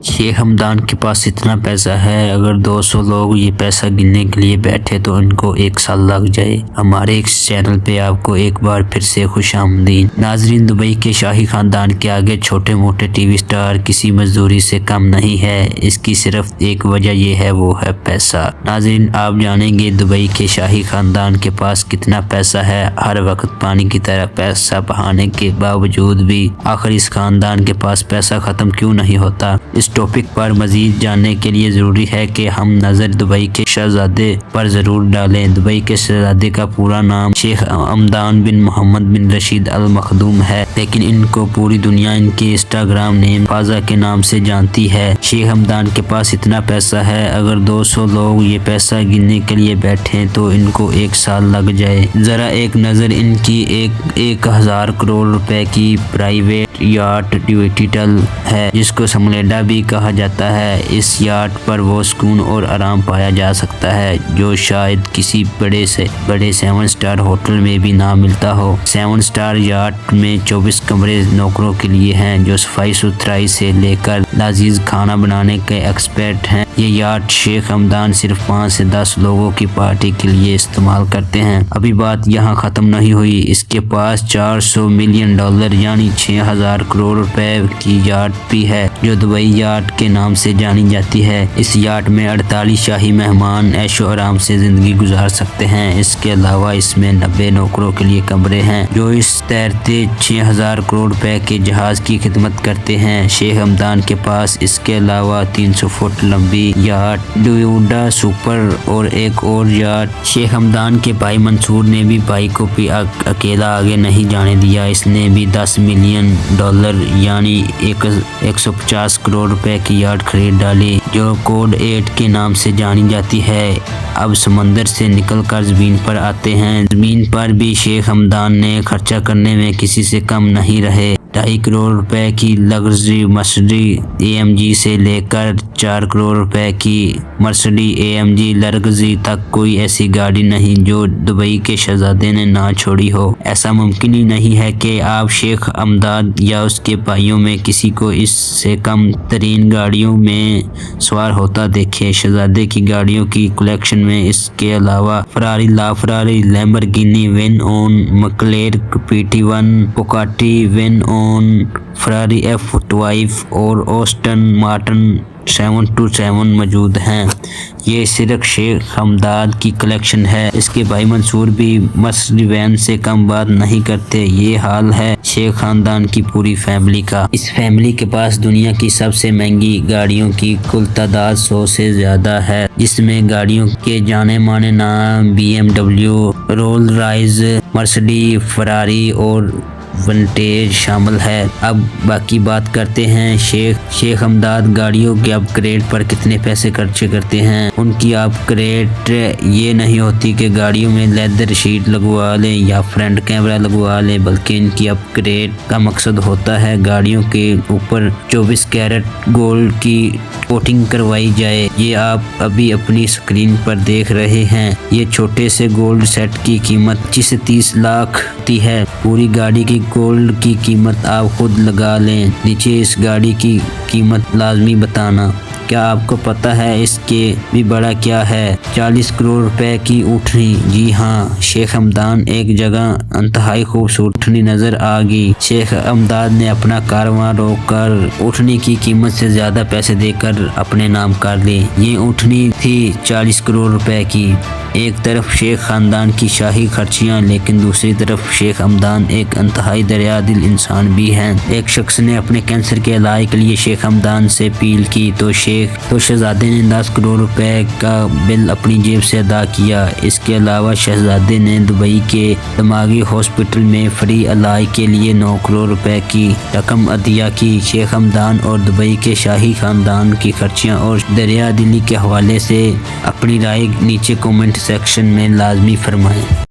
شیخ ہمدان کے پاس اتنا پیسہ ہے، اگر 200 لوگ یہ پیسہ گننے کے لیے بیٹھے تو ان کو 1 سال لگ جائے۔ ہمارے اس چینل پہ آپ کو ایک بار پھر سے خوش آمدید۔ ناظرین، دبئی کے شاہی خاندان کے آگے چھوٹے موٹے ٹی وی سٹار کسی مزدوری سے کم نہیں ہے۔ اس کی صرف ایک وجہ یہ ہے، وہ ہے پیسہ۔ ناظرین، آپ جانیں گے دبئی کے شاہی خاندان کے پاس کتنا پیسہ ہے۔ ہر وقت پانی کی طرح پیسہ بہانے کے باوجود بھی آخر اس خاندان کے پاس پیسہ ختم کیوں نہیں ہوتا؟ اس ٹاپک پر مزید جاننے کے لیے ضروری ہے کہ ہم نظر دبئی کے شہزادے پر ضرور ڈالیں۔ دبئی کے شہزادے کا پورا نام شیخ ہمدان بن محمد بن رشید ال مخدوم ہے، لیکن ان کو پوری دنیا ان کے انسٹاگرام نیم فازا کے نام سے جانتی ہے۔ شیخ ہمدان کے پاس اتنا پیسہ ہے، اگر 200 لوگ یہ پیسہ گننے کے لیے بیٹھیں تو ان کو 1 سال لگ جائے۔ ذرا ایک نظر ان کی 1000 کروڑ روپے کی پرائیویٹ یاٹ ٹائٹل ہے، جس کو سملیڈا بھی کہا جاتا ہے۔ اس یاٹ پر وہ سکون اور آرام پایا جا سکتا ہے جو شاید کسی بڑے 7 سٹار ہوٹل میں بھی نہ ملتا ہو۔ 7 سٹار یاٹ میں 24 کمرے نوکروں کے لیے ہیں جو صفائی ستھرائی سے لے کر لذیذ کھانا بنانے کے ایکسپرٹ ہیں۔ یہ یاٹ شیخ ہمدان صرف 5 سے 10 لوگوں کی پارٹی کے لیے استعمال کرتے ہیں۔ ابھی بات یہاں ختم نہیں ہوئی، اس کے پاس $400 ملین یعنی 6000 کروڑ روپے کی یاٹ بھی ہے جو دبئی یاٹ کے نام سے جانی جاتی ہے۔ اس یاٹ میں 48 شاہی مہمان عیش و آرام سے زندگی گزار سکتے ہیں۔ اس کے علاوہ اس میں 90 نوکروں کے لیے کمرے ہیں جو اس تیرتے 6000 کروڑ روپے کے جہاز کی خدمت کرتے ہیں۔ شیخ ہمدان کے پاس اس کے علاوہ 300 فٹ لمبی یاٹ ڈیوڈا سپر اور ایک اور یاٹ۔ شیخ ہمدان کے بھائی منصور نے بھی بھائی کو بھی اکیلا آگے نہیں جانے دیا۔ اس نے بھی $10 ملین یعنی 150 کروڑ روپے کی یاٹ خرید ڈالی جو کوڈ 8 کے نام سے جانی جاتی ہے۔ اب سمندر سے نکل کر زمین پر آتے ہیں۔ زمین پر بھی شیخ ہمدان نے خرچہ کرنے میں کسی سے کم نہیں رہے۔ 2.5 کروڑ روپے کی لگژری مرسڈی AMG سے لے کر 4 کروڑ روپے کی مرسڈی AMG لگژری تک کوئی ایسی گاڑی نہیں جو دبئی کے شہزادے نے نہ چھوڑی ہو۔ ایسا ممکن ہی نہیں ہے کہ آپ شیخ ہمدان یا اس کے بھائیوں میں کسی کو اس سے کم ترین گاڑیوں میں سوار ہوتا دیکھیں۔ شہزادے کی گاڑیوں کی کلیکشن میں اس کے علاوہ فراری لیمبورگینی وین مکلارن PT1 بوگاٹی وین فراری F12 اور آسٹن مارٹن 727 موجود ہیں۔ یہ صرف شیخ ہمدان کی کلیکشن ہے، اس کے بھائی منصور بھی مرسڈی وین سے کم بات نہیں کرتے۔ یہ حال ہے شیخ خاندان کی پوری فیملی کا۔ اس فیملی کے پاس دنیا کی سب سے مہنگی گاڑیوں کی کل تعداد 100 سے زیادہ ہے، جس میں گاڑیوں کے جانے مانے نام BMW، رولز رائس، مرسڈی، فراری اور ونٹیج شامل ہے۔ اب باقی بات کرتے ہیں شیخ ہمدان گاڑیوں کے اپ گریڈ پر کتنے پیسے خرچ کرتے ہیں۔ ان کی اپ گریڈ یہ نہیں ہوتی کہ گاڑیوں میں لیدر شیٹ لگوا لیں یا فرنٹ کیمرہ لگوا لیں، بلکہ ان کی اپ گریڈ کا مقصد ہوتا ہے گاڑیوں کے اوپر 24 کیرٹ گولڈ کی کوٹنگ کروائی جائے۔ یہ آپ ابھی اپنی سکرین پر دیکھ رہے ہیں۔ یہ چھوٹے سے گولڈ سیٹ کی قیمت 25 سے 30 لاکھ ہوتی ہے۔ پوری گاڑی کی گولڈ کی قیمت آپ خود لگا لیں۔ نیچے اس گاڑی کی قیمت لازمی بتانا۔ کیا آپ کو پتہ ہے اس کے بھی بڑا کیا ہے؟ 40 کروڑ روپے کی اونٹنی۔ جی ہاں، شیخ ہمدان ایک جگہ انتہائی خوبصورت اونٹنی نظر آ گئی۔ شیخ ہمدان نے اپنا کارواں روک کر اونٹنی کی قیمت سے زیادہ پیسے دے کر اپنے نام کر لی۔ یہ اونٹنی تھی 40 کروڑ روپے کی۔ ایک طرف شیخ خاندان کی شاہی خرچیاں، لیکن دوسری طرف شیخ ہمدان ایک انتہائی دریا دل انسان بھی ہیں۔ ایک شخص نے اپنے کینسر کے علاج کے لیے شیخ ہمدان سے اپیل کی تو شہزادے نے 10 کروڑ روپے کا بل اپنی جیب سے ادا کیا۔ اس کے علاوہ شہزادے نے دبئی کے دماغی ہاسپٹل میں فری علاج کے لیے 9 کروڑ روپے کی رقم عطیہ کی۔ شیخ ہمدان اور دبئی کے شاہی خاندان کی خرچیاں اور دریا دلی کے حوالے سے اپنی رائے نیچے کمنٹ سیکشن میں لازمی فرمائیں۔